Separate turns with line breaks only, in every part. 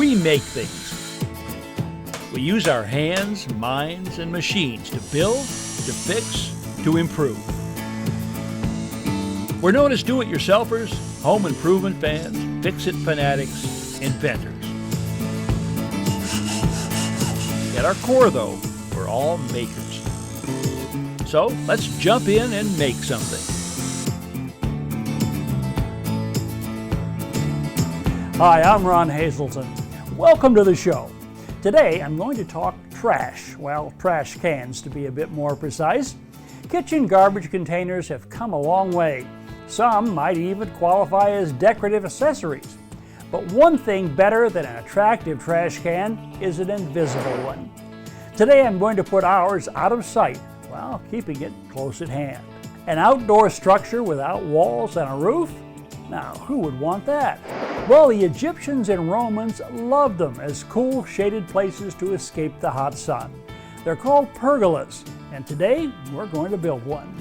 We make things. We use our hands, minds, and machines to build, to fix, to improve. We're known as do-it-yourselfers, home improvement fans, fix-it fanatics, inventors. At our core, though, we're all makers. So let's jump in and make something.
Hi, I'm Ron Hazelton. Welcome to the show. Today I'm going to talk trash. Well, trash cans to be a bit more precise. Kitchen garbage containers have come a long way. Some might even qualify as decorative accessories. But one thing better than an attractive trash can is an invisible one. Today I'm going to put ours out of sight while keeping it close at hand. An outdoor structure without walls and a roof? Now, who would want that? Well, the Egyptians and Romans loved them as cool, shaded places to escape the hot sun. They're called pergolas, and today we're going to build one.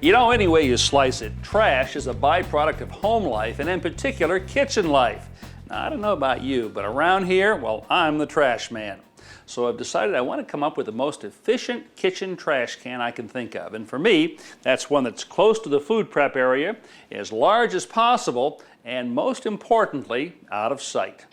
You know, any way you slice it, trash is a byproduct of home life, and in particular, kitchen life. Now, I don't know about you, but around here, well, I'm the trash man. So I've decided I want to come up with the most efficient kitchen trash can I can think of. And for me, that's one that's close to the food prep area, as large as possible, and most importantly, out of sight.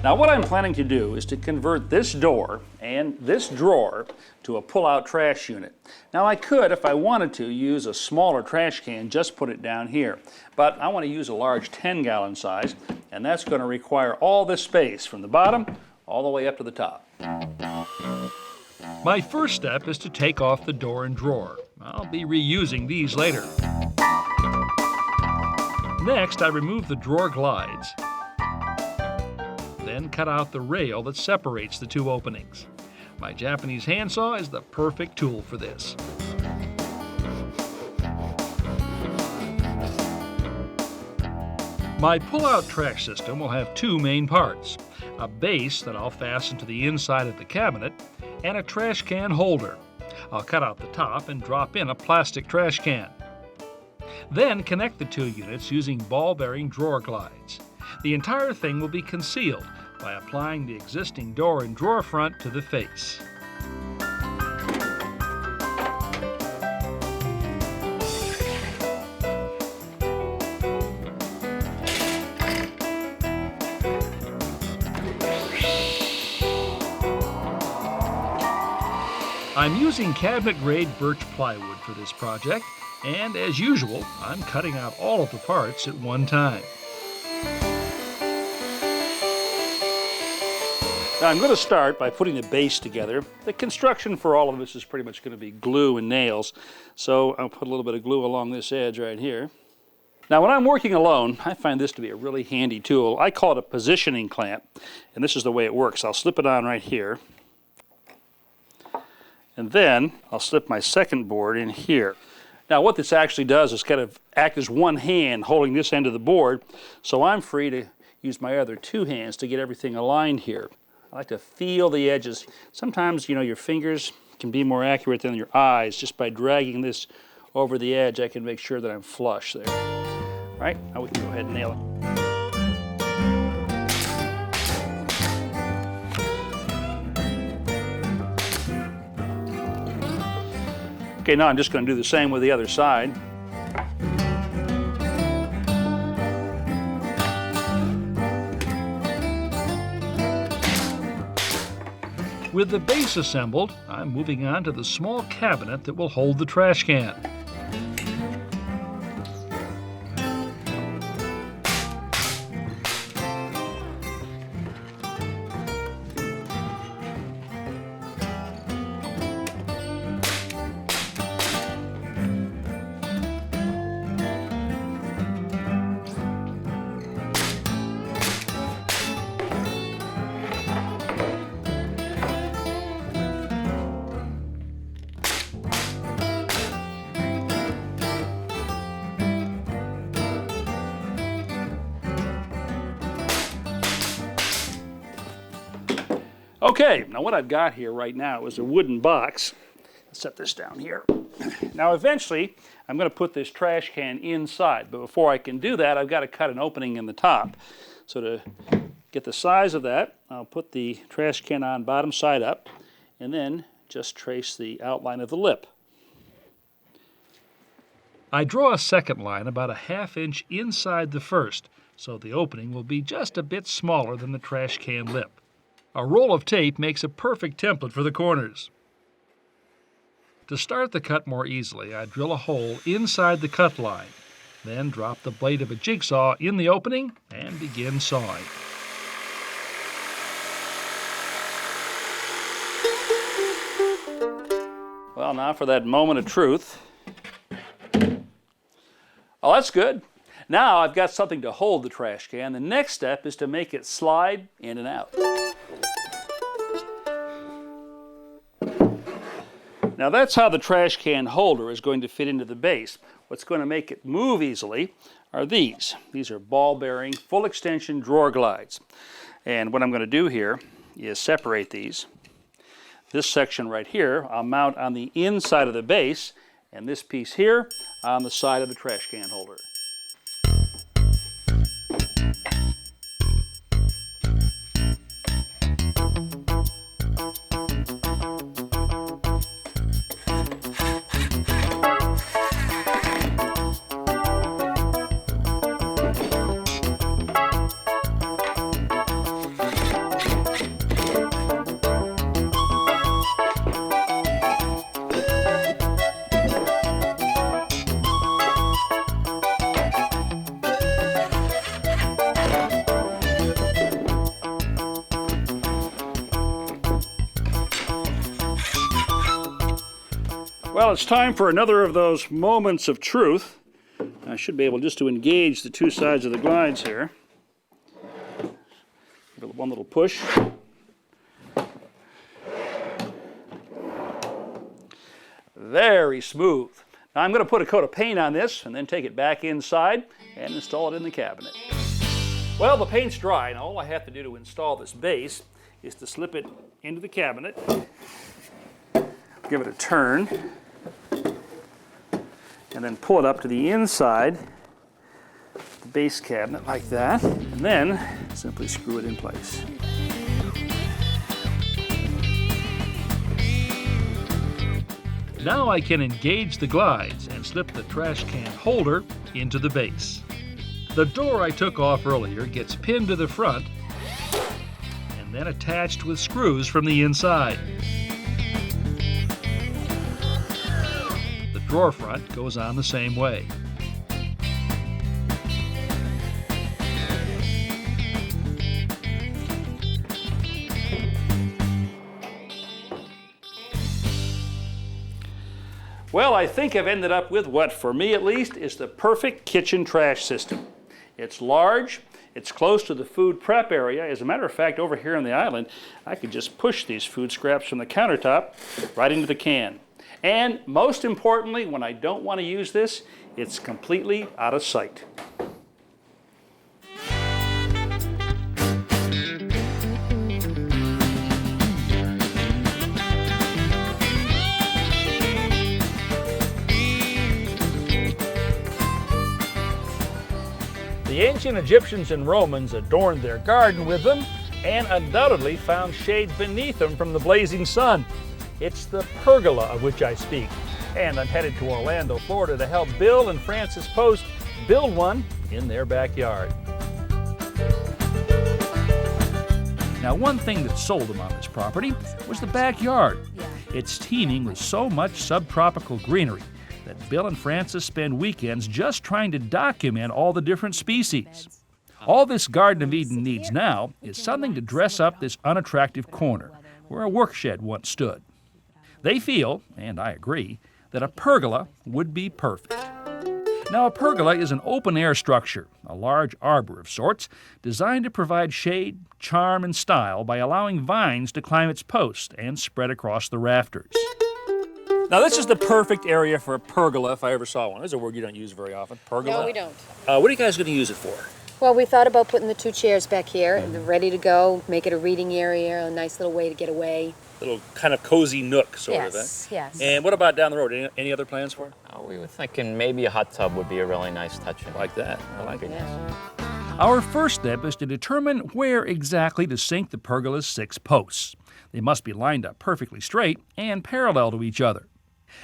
Now what I'm planning to do is to convert this door and this drawer to a pull-out trash unit. Now I could, if I wanted to, use a smaller trash can, just put it down here. But I want to use a large 10-gallon size, and that's going to require all this space from the bottom all the way up to the top. My first step is to take off the door and drawer. I'll be reusing these later. Next, I remove the drawer glides. Then cut out the rail that separates the two openings. My Japanese handsaw is the perfect tool for this. My pull-out trash system will have two main parts: a base that I'll fasten to the inside of the cabinet, and a trash can holder. I'll cut out the top and drop in a plastic trash can. Then connect the two units using ball-bearing drawer glides. The entire thing will be concealed by applying the existing door and drawer front to the face. I'm using cabinet-grade birch plywood for this project, and as usual, I'm cutting out all of the parts at one time. Now I'm going to start by putting the base together. The construction for all of this is pretty much going to be glue and nails, so I'll put a little bit of glue along this edge right here. Now when I'm working alone, I find this to be a really handy tool. I call it a positioning clamp, and this is the way it works. I'll slip it on right here, and then I'll slip my second board in here. Now what this actually does is kind of act as one hand holding this end of the board, so I'm free to use my other two hands to get everything aligned here. I like to feel the edges. Sometimes, you know, your fingers can be more accurate than your eyes. Just by dragging this over the edge, I can make sure that I'm flush there. All right, now we can go ahead and nail it. Okay, now I'm just going to do the same with the other side. With the base assembled, I'm moving on to the small cabinet that will hold the trash can. Okay, now what I've got here right now is a wooden box set this down here. Now eventually, I'm going to put this trash can inside, but before I can do that, I've got to cut an opening in the top. So to get the size of that, I'll put the trash can on bottom side up, and then just trace the outline of the lip. I draw a second line about a ½ inch inside the first, so the opening will be just a bit smaller than the trash can lip. A roll of tape makes a perfect template for the corners. To start the cut more easily, I drill a hole inside the cut line, then drop the blade of a jigsaw in the opening and begin sawing. Well, now for that moment of truth. Oh, that's good. Now I've got something to hold the trash can. The next step is to make it slide in and out. Now that's how the trash can holder is going to fit into the base. What's going to make it move easily are these. These are ball-bearing, full extension drawer glides. And what I'm going to do here is separate these. This section right here I'll mount on the inside of the base, and this piece here on the side of the trash can holder. Well, it's time for another of those moments of truth. I should be able just to engage the two sides of the glides here. Give it one little push. Very smooth. Now I'm going to put a coat of paint on this and then take it back inside and install it in the cabinet. Well, the paint's dry, and all I have to do to install this base is to slip it into the cabinet, give it a turn, and then pull it up to the inside of the base cabinet like that, and then simply screw it in place. Now I can engage the glides and slip the trash can holder into the base. The door I took off earlier gets pinned to the front and then attached with screws from the inside. The drawer front goes on the same way. Well, I think I've ended up with what, for me at least, is the perfect kitchen trash system. It's large, it's close to the food prep area. As a matter of fact, over here on the island, I could just push these food scraps from the countertop right into the can. And most importantly, when I don't want to use this, it's completely out of sight. The ancient Egyptians and Romans adorned their garden with them and undoubtedly found shade beneath them from the blazing sun. It's the pergola of which I speak, and I'm headed to Orlando, Florida to help Bill and Frances Post build one in their backyard. Now, one thing that sold them on this property was the backyard. It's teeming with so much subtropical greenery that Bill and Frances spend weekends just trying to document all the different species. All this Garden of Eden needs now is something to dress up this unattractive corner where a work shed once stood. They feel, and I agree, that a pergola would be perfect. Now, a pergola is an open-air structure, a large arbor of sorts, designed to provide shade, charm, and style by allowing vines to climb its posts and spread across the rafters. Now, this is the perfect area for a pergola if I ever saw one. There's a word you don't use very often, pergola.
No, we don't.
What are you guys going to use it for?
Well, we thought about putting the 2 chairs back here, and they're ready to go, make it a reading area, a nice little way to get away.
Little kind of cozy nook, sort of.
Yes.
And what about down the road? Any other plans for it?
We were thinking maybe a hot tub would be a really nice touch.
Like that. I like it.
Yeah.
Our first step is to determine where exactly to sink the pergola's 6 posts. They must be lined up perfectly straight and parallel to each other.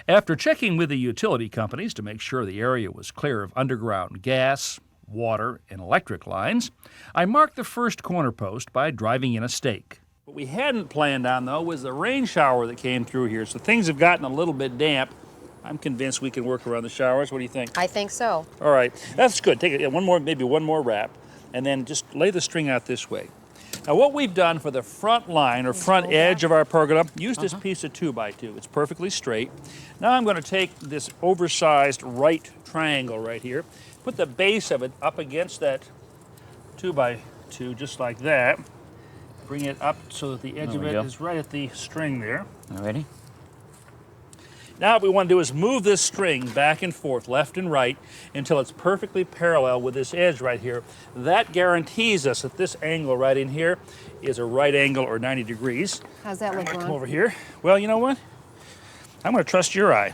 After checking with the utility companies to make sure the area was clear of underground gas, water, and electric lines, I marked the first corner post by driving in a stake. What we hadn't planned on, though, was the rain shower that came through here, so things have gotten a little bit damp. I'm convinced we can work around the showers. What do you think?
I think so.
All right, that's good. Take it, maybe one more wrap, and then just lay the string out this way. Now, what we've done for the front line or front edge of our pergola, use this piece of 2x2. It's perfectly straight. Now I'm going to take this oversized right triangle right here, put the base of it up against that 2x2, just like that. Bring it up so that the edge of it is right at the string there.
Alrighty.
Now what we want to do is move this string back and forth, left and right, until it's perfectly parallel with this edge right here. That guarantees us that this angle right in here is a right angle or 90 degrees.
How's that look,
Come
Ron?
over here. Well, you know what? I'm going to trust your eye.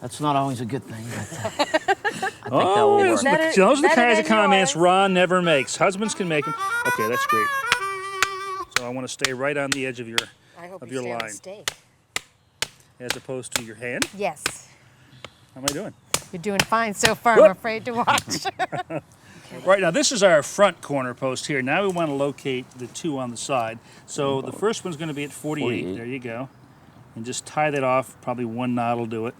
That's not always a good thing. But, I think that will
Oh,
work.
those are the kinds of comments Ron never makes. Husbands can make them. Okay, that's great. So I want to stay right on the edge of your line,
Stake.
as opposed to your hand.
Yes.
How am I doing?
You're doing fine so far.
Whoop.
I'm afraid to watch.
Right, now this is our front corner post here. Now we want to locate the 2 on the side. So the first one's going to be at 48. There you go. And just tie that off. Probably 1 knot will do it.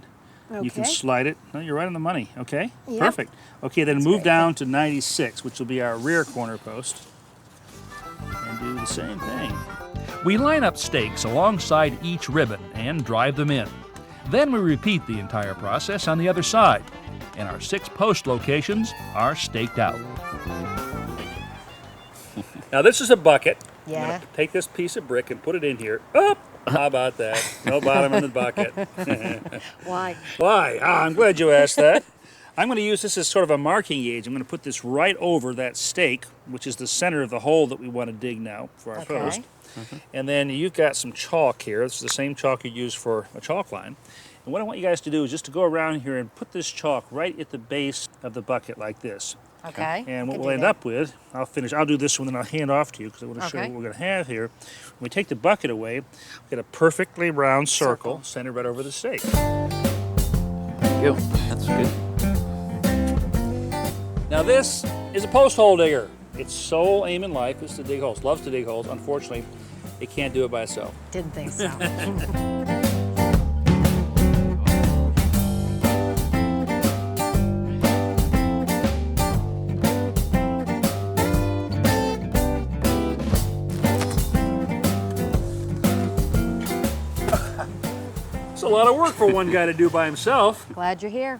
Okay.
You can slide it. No, you're right on the money. Okay,
Yep.
perfect. Okay, then move down to 96, which will be our rear corner post. And do the same thing. We line up stakes alongside each ribbon and drive them in. Then we repeat the entire process on the other side. And our 6 post locations are staked out. Now this is a bucket. I'm
Yeah.
going to take this piece of brick and put it in here. Up! How about that? No bottom in the bucket.
Why?
Why? I'm glad you asked that. I'm going to use this as sort of a marking gauge. I'm going to put this right over that stake, which is the center of the hole that we want to dig now for our post. And then you've got some chalk here. This is the same chalk you use for a chalk line. And what I want you guys to do is just to go around here and put this chalk right at the base of the bucket like this.
Okay.
And what
Could
we'll
do
end
that.
up with, I'll do this one, then I'll hand off to you because I want to show you
Okay.
what we're going to have here. When we take the bucket away, we get a perfectly round circle centered right over the stake.
Thank you. That's good.
Now this is a post hole digger. Its sole aim in life is to dig holes. Loves to dig holes. Unfortunately, it can't do it by itself.
Didn't think so.
It's a lot of work for one guy to do by himself.
Glad you're here.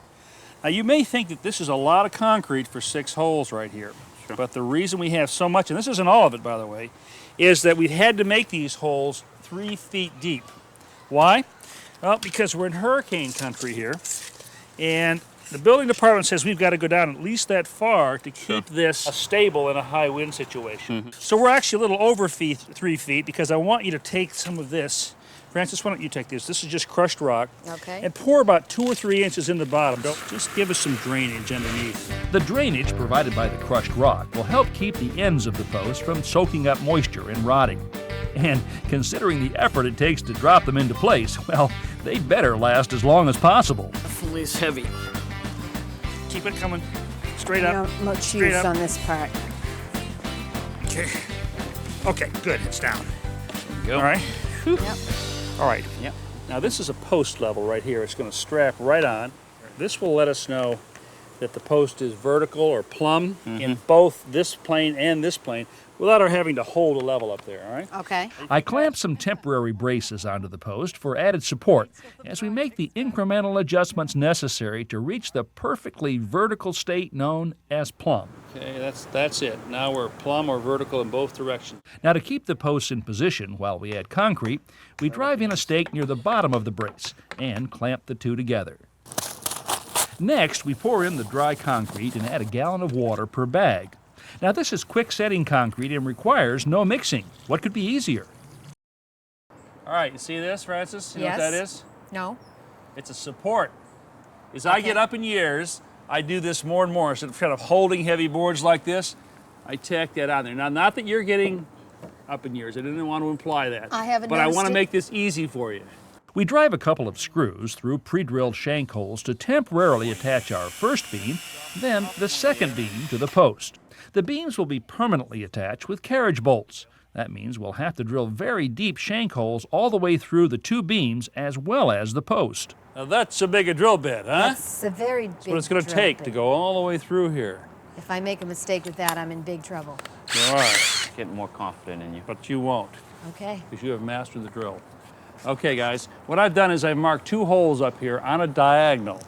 Now you may think that this is a lot of concrete for 6 holes right here. But the reason we have so much, and this isn't all of it by the way, is that we've had to make these holes 3 feet deep. Why? Well, because we're in hurricane country here, and the building department says we've got to go down at least that far to keep this stable in a high wind situation. So we're actually a little over 3 feet because I want you to take some of this. Francis, why don't you take this? This is just crushed rock.
Okay.
And pour about 2 or 3 inches in the bottom. Just give us some drainage underneath. The drainage provided by the crushed rock will help keep the ends of the post from soaking up moisture and rotting. And considering the effort it takes to drop them into place, well, they better last as long as possible.
Definitely is heavy.
Keep it coming. Straight up.
Much
Straight
use
up.
on this part.
Okay. Okay, good. It's down.
Go.
All right.
Yep.
All right.
Yep.
Now this is a post level right here. It's going to strap right on. This will let us know that the post is vertical or plumb in both this plane and this plane without our having to hold a level up there, all right?
Okay.
I clamped some temporary braces onto the post for added support as we make the incremental adjustments necessary to reach the perfectly vertical state known as plumb.
Okay, that's it. Now we're plumb or vertical in both directions.
Now, to keep the posts in position while we add concrete, we drive in a stake near the bottom of the brace and clamp the 2 together. Next, we pour in the dry concrete and add a gallon of water per bag.
Now this is quick setting concrete and requires no mixing. What could be easier? All right, you see this, Francis? You know what that is?
No.
It's a support. As I get up in years, I do this more and more. Instead of kind of holding heavy boards like this, I tack that on there. Now, not that you're getting up in years. I didn't want to imply that.
I haven't
But I want to
noticed it.
make this easy for you. We drive a couple of screws through pre-drilled shank holes to temporarily attach our first beam, then the second beam to the post. The beams will be permanently attached with carriage bolts. That means we'll have to drill very deep shank holes all the way through the two beams as well as the post. Now that's a big drill bit, huh?
It's a very big
That's what it's going to
drill
take
bit.
to go all the way through here.
If I make a mistake with that, I'm in big trouble.
You are,
Getting more confident in you.
but you won't,
Okay.
because you have mastered the drill. Okay, guys, what I've done is I've marked 2 holes up here on a diagonal.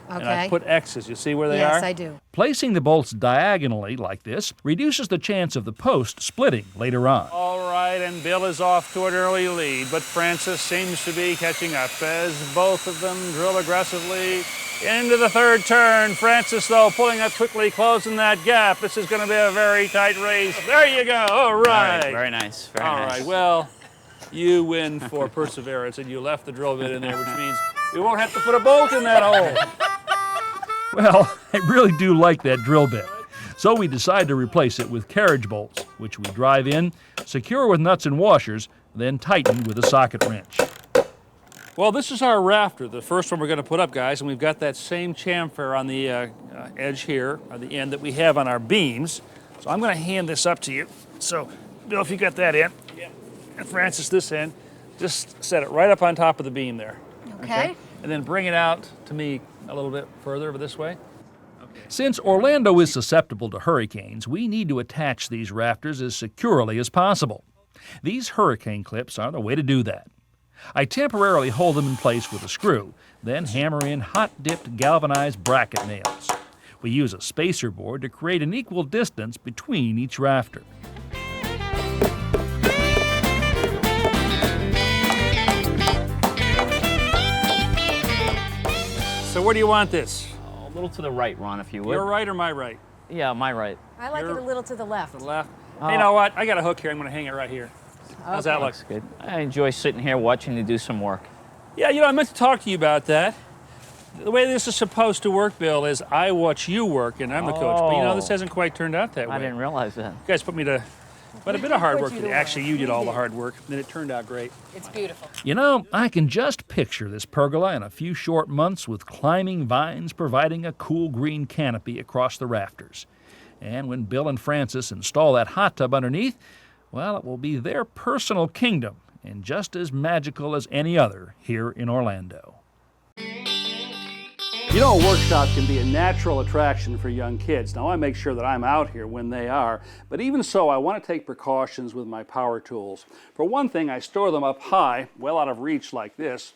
And I
Okay.
put X's. You see where they are?
Yes, I do.
Placing the bolts diagonally like this reduces the chance of the post splitting later on. All right, and Bill is off to an early lead, but Francis seems to be catching up as both of them drill aggressively into the third turn. Francis, though, pulling up quickly, closing that gap. This is going to be a very tight race. There you go. All right.
Very nice. Very
All
nice.
right, well, you win for perseverance, and you left the drill bit in there, which means we won't have to put a bolt in that hole. Well, I really do like that drill bit. So we decide to replace it with carriage bolts, which we drive in, secure with nuts and washers, then tighten with a socket wrench. Well, this is our rafter, the first one we're going to put up, guys, and we've got that same chamfer on the edge here, on the end that we have on our beams. So I'm going to hand this up to you. So, Bill, if you got that in, and Francis this end, just set it right up on top of the beam there.
Okay.
And then bring it out to me a little bit further over this way. Since Orlando is susceptible to hurricanes, we need to attach these rafters as securely as possible. These hurricane clips are the way to do that. I temporarily hold them in place with a screw, then hammer in hot-dipped galvanized bracket nails. We use a spacer board to create an equal distance between each rafter. So where do you want this?
A little to the right, Ron, if you would.
Your right or my right?
Yeah, my right.
I like it a little to the left.
To the left? Hey, you know what? I got a hook here. I'm going to hang it right here. How's that look?
Looks good. I enjoy sitting here watching you do some work.
Yeah, you know, I meant to talk to you about that. The way this is supposed to work, Bill, is I watch you work and I'm the coach. But you know, this hasn't quite turned out that way.
I didn't realize that.
You guys put me to quite a bit of hard
Put
work
you
today.
to work.
Actually, you did
We
all the
did.
hard work, and it turned out great.
It's beautiful.
You know, I can just picture this pergola in a few short months with climbing vines providing a cool green canopy across the rafters. And when Bill and Francis install that hot tub underneath, well, it will be their personal kingdom and just as magical as any other here in Orlando. You know, a workshop can be a natural attraction for young kids. Now, I make sure that I'm out here when they are, but even so, I want to take precautions with my power tools. For one thing, I store them up high, well out of reach like this.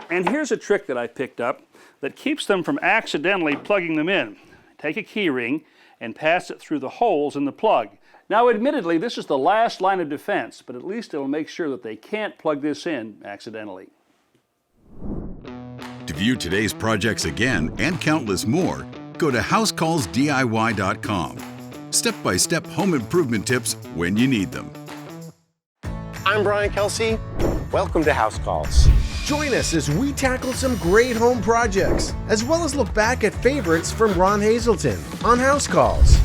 And here's a trick that I picked up that keeps them from accidentally plugging them in. Take a key ring and pass it through the holes in the plug. Now, admittedly, this is the last line of defense, but at least it'll make sure that they can't plug this in accidentally.
To view today's projects again and countless more, go to HouseCallsDIY.com. Step-by-step home improvement tips when you need them.
I'm Brian Kelsey. Welcome to House Calls.
Join us as we tackle some great home projects, as well as look back at favorites from Ron Hazelton on House Calls.